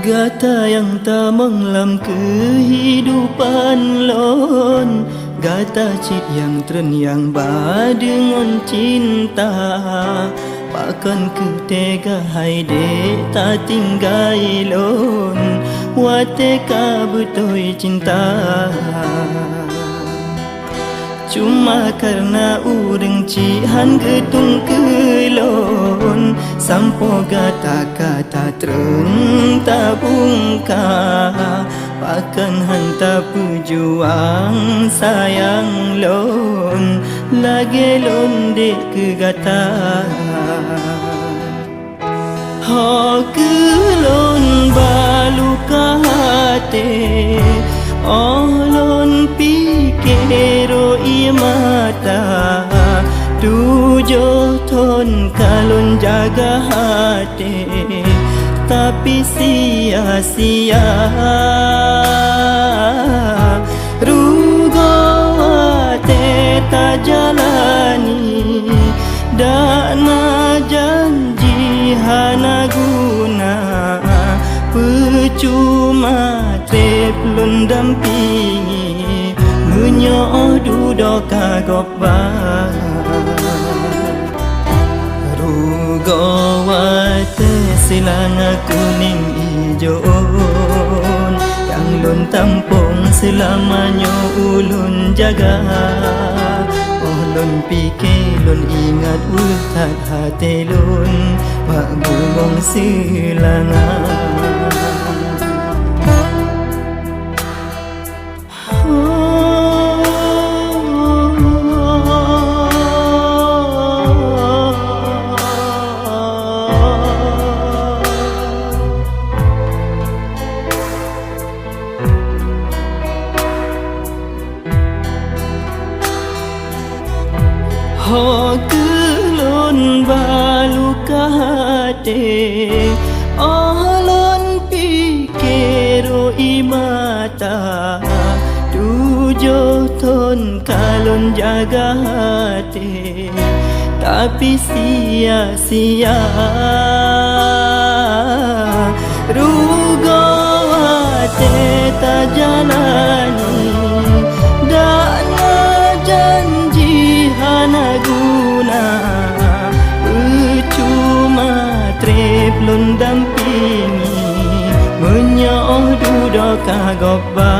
Gata yang tak menglam kehidupan lon, gata cit yang tren yang ba dengan cinta. Pakan ku tega hai de tak tinggai lon, wate ka butoi cinta. Cuma karena urang cihan gedung kelon, sampo gata kata tereng tabungka. Pakan hanta pejuang sayang lon, lagi lon dek ke gata. Ho kelon baluka hati, olon pikiro mata. Tujuh ton kalon jaga hati, tapi sia-sia. Rugo hati tak jalani, dana janji hana guna. Percuma teplon dampingi, menyodu doka gokba. Rugo wate silang kuning ijon, yang lon tampung selamanya ulun jaga. Oh lon pikir lon ingat utat hati lon, mak bungong silangan. Ho kelon baluka hati, olon pikiro imata. Tujuh ton kalon jaga hati, tapi sia-sia. Rugo hati tak jalani, dana janji hana guna. Percuma treplon dampingi, menyodu doka gokba.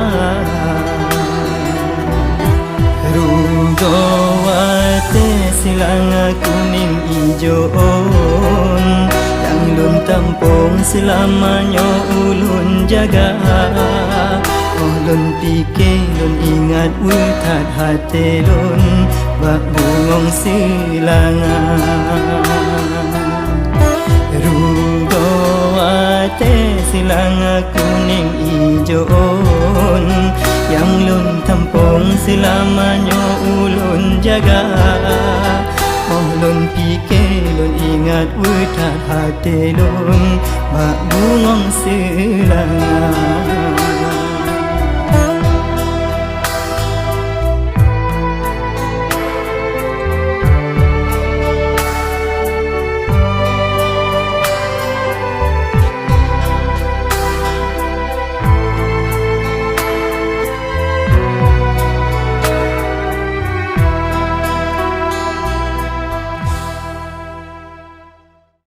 Rugo wate silang kuning ijon, yang lun tampung selamanya ulun jaga. Oh lun pikir lun ingat utat hati lun, bak bungong silangan. Rugo wate silang kuning ijon, yang lun tampung selamanya ulun jaga. Oh lun pikir lun ingat utat hati lun, bak bungong silangan.